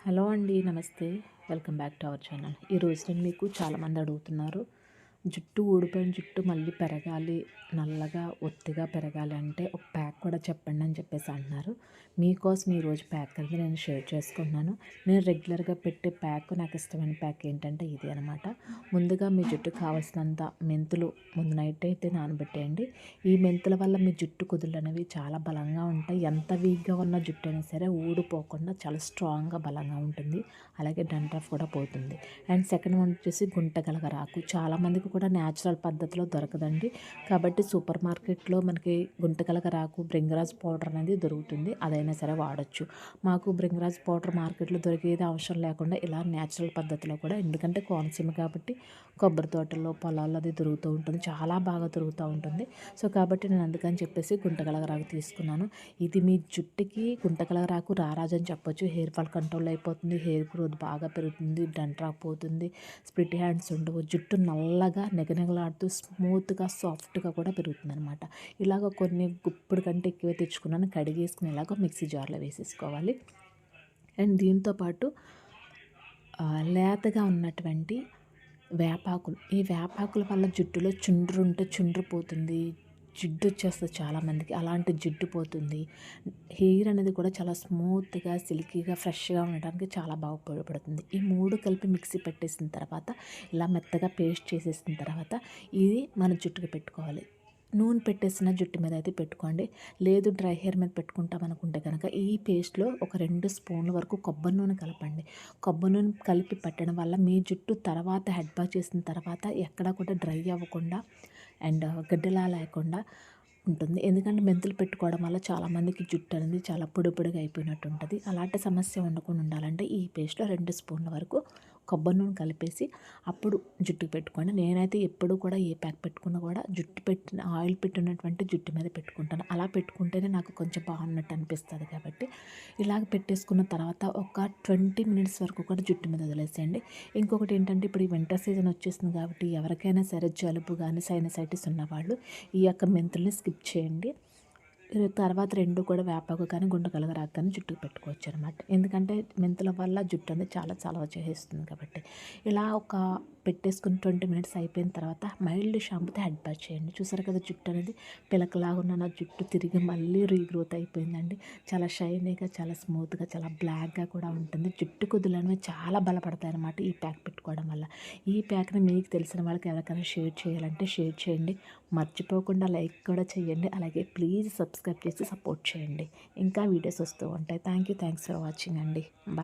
Hello అండి, నమస్తే. Welcome back to our channel. ఈరోజు నేను మీకు చాలామంది అడుగుతున్నారు, జుట్టు ఊడిపోయిన జుట్టు మళ్ళీ పెరగాలి, నల్లగా ఒత్తిగా పెరగాలి అంటే ఒక ప్యాక్ కూడా చెప్పండి అని చెప్పేసి అంటున్నారు. మీకోసం ఈరోజు ప్యాక్ అనేది నేను షేర్ చేసుకుంటున్నాను. నేను రెగ్యులర్గా పెట్టే ప్యాక్, నాకు ఇష్టమైన ప్యాక్ ఏంటంటే ఇది అనమాట. ముందుగా మీ జుట్టుకు కావాల్సినంత మెంతులు ముందు నైట్ అయితే నానబెట్టేయండి. ఈ మెంతుల వల్ల మీ జుట్టు కుదుళ్ళు అనేవి చాలా బలంగా ఉంటాయి. ఎంత వీక్గా ఉన్న జుట్టు అయినా సరే ఊడిపోకుండా చాలా స్ట్రాంగ్గా బలంగా ఉంటుంది. అలాగే డండ్రఫ్ కూడా పోతుంది. అండ్ సెకండ్ వన్ వచ్చేసి గుంటగలగరాకు. చాలామందికి కూడా న్యాచురల్ పద్ధతిలో దొరకదండి. కాబట్టి సూపర్ మార్కెట్లో మనకి గుంటగలగరాకు భృంగరాజ్ పౌడర్ అనేది దొరుకుతుంది. అదైనా సరే వాడచ్చు. మాకు భృంగరాజ్ పౌడర్ మార్కెట్లో దొరికేది అవసరం లేకుండా ఇలా న్యాచురల్ పద్ధతిలో కూడా, ఎందుకంటే కోనసీమ కాబట్టి కొబ్బరి తోటల్లో పొలాల్లో అది దొరుకుతూ ఉంటుంది, చాలా బాగా దొరుకుతూ ఉంటుంది. సో కాబట్టి నేను అందుకని చెప్పేసి గుంటగలగరాకు తీసుకున్నాను. ఇది మీ జుట్టుకి గుంటగలగరాకు రారాజు అని చెప్పొచ్చు. హెయిర్ ఫాల్ కంట్రోల్ అయిపోతుంది, హెయిర్ గ్రోత్ బాగా పెరుగుతుంది, డండ్రఫ్ పోతుంది, స్ప్లిట్ హ్యాండ్స్ ఉండవు, జుట్టు నల్లగా నిగనిగలాడుతూ స్మూత్గా సాఫ్ట్గా కూడా పెరుగుతుంది అనమాట. ఇలాగ కొన్ని గుప్పుడు కంటే ఎక్కువ తెచ్చుకున్నాను. కడిగేసుకుని ఇలాగ మిక్సీ జార్లో వేసేసుకోవాలి. అండ్ దీంతోపాటు లేతగా ఉన్నటువంటి వేపాకులు. ఈ వేపాకుల వల్ల జుట్టులో చుండ్రు ఉంటే చుండ్రు పోతుంది, జిడ్డు వచ్చేస్తుంది చాలామందికి, అలాంటి జిడ్డు పోతుంది. హెయిర్ అనేది కూడా చాలా స్మూత్గా సిల్కీగా ఫ్రెష్గా ఉండడానికి చాలా బాగా ఉపయోగపడుతుంది. ఈ మూడు కలిపి మిక్సీ పెట్టేసిన తర్వాత, ఇలా మెత్తగా పేస్ట్ చేసేసిన తర్వాత ఇది మన జుట్టుకి పెట్టుకోవాలి. నూనె పెట్టేసిన జుట్టు మీద అయితే పెట్టుకోండి. లేదు డ్రై హెయిర్ మీద పెట్టుకుంటాం అనుకుంటే కనుక ఈ పేస్ట్లో ఒక 2 స్పూన్ల వరకు కొబ్బరి నూనె కలపండి. కొబ్బరి నూనె కలిపి పెట్టడం వల్ల మీ జుట్టు తర్వాత హెడ్ బాత్ చేసిన తర్వాత ఎక్కడా కూడా డ్రై అవ్వకుండా అండ్ గడ్డలా లేకుండా ఉంటుంది. ఎందుకంటే మెంతులు పెట్టుకోవడం వల్ల చాలామందికి జుట్టు అనేది చాలా పొడి పొడిగా అయిపోయినట్టు ఉంటుంది. అలాంటి సమస్య ఉండకుండా ఉండాలంటే ఈ పేస్ట్లో 2 స్పూన్ల వరకు కొబ్బరి నూనె కలిపేసి అప్పుడు జుట్టుకు పెట్టుకోండి. నేనైతే ఎప్పుడు కూడా ఏ ప్యాక్ పెట్టుకున్నా కూడా జుట్టు పెట్టిన ఆయిల్ పెట్టినటువంటి జుట్టు మీద పెట్టుకుంటాను. అలా పెట్టుకుంటేనే నాకు కొంచెం బాగున్నట్టు అనిపిస్తుంది. కాబట్టి ఇలాగ పెట్టేసుకున్న తర్వాత ఒక 20 మినిట్స్ వరకు కూడా జుట్టు మీద వదిలేసేయండి. ఇంకొకటి ఏంటంటే, ఇప్పుడు ఈ వింటర్ సీజన్ వచ్చేసింది కాబట్టి ఎవరికైనా సరే జలుబు కానీ సైనసైటిస్ ఉన్నవాళ్ళు ఈ యొక్క మెంతుల్ని స్కిప్ చేయండి. తర్వాత 2 కూడా వేపాకు కానీ గుంటగలగరాకు కానీ జుట్టుకు పెట్టుకోవచ్చు అనమాట. ఎందుకంటే మెంతుల వల్ల జుట్టు అనేది చాలా చలవ చేసేస్తుంది కాబట్టి. ఇలా ఒక పెట్టేసుకుని 20 మినిట్స్ అయిపోయిన తర్వాత మైల్డ్ షాంపూతో హెడ్ బాత్ చేయండి. చూసారు కదా, జుట్టు అనేది పిలకలాగా ఉన్న నా జుట్టు తిరిగి మళ్ళీ రీగ్రోత్ అయిపోయిందండి. చాలా షైనీగా, చాలా స్మూత్గా, చాలా బ్లాక్గా కూడా ఉంటుంది. జుట్టు కుదులు అనేవి చాలా బలపడతాయి అనమాట ఈ ప్యాక్ పెట్టుకోవడం వల్ల. ఈ ప్యాక్ని మీకు తెలిసిన వాళ్ళకి ఎవరికైనా షేర్ చేయాలంటే షేర్ చేయండి. మర్చిపోకుండా లైక్ కూడా చేయండి. అలాగే ప్లీజ్ సబ్స్క్రైబ్ చేసి సపోర్ట్ చేయండి. ఇంకా వీడియోస్ వస్తూ ఉంటాయి. థ్యాంక్స్ ఫర్ వాచింగ్ అండి. బాయ్.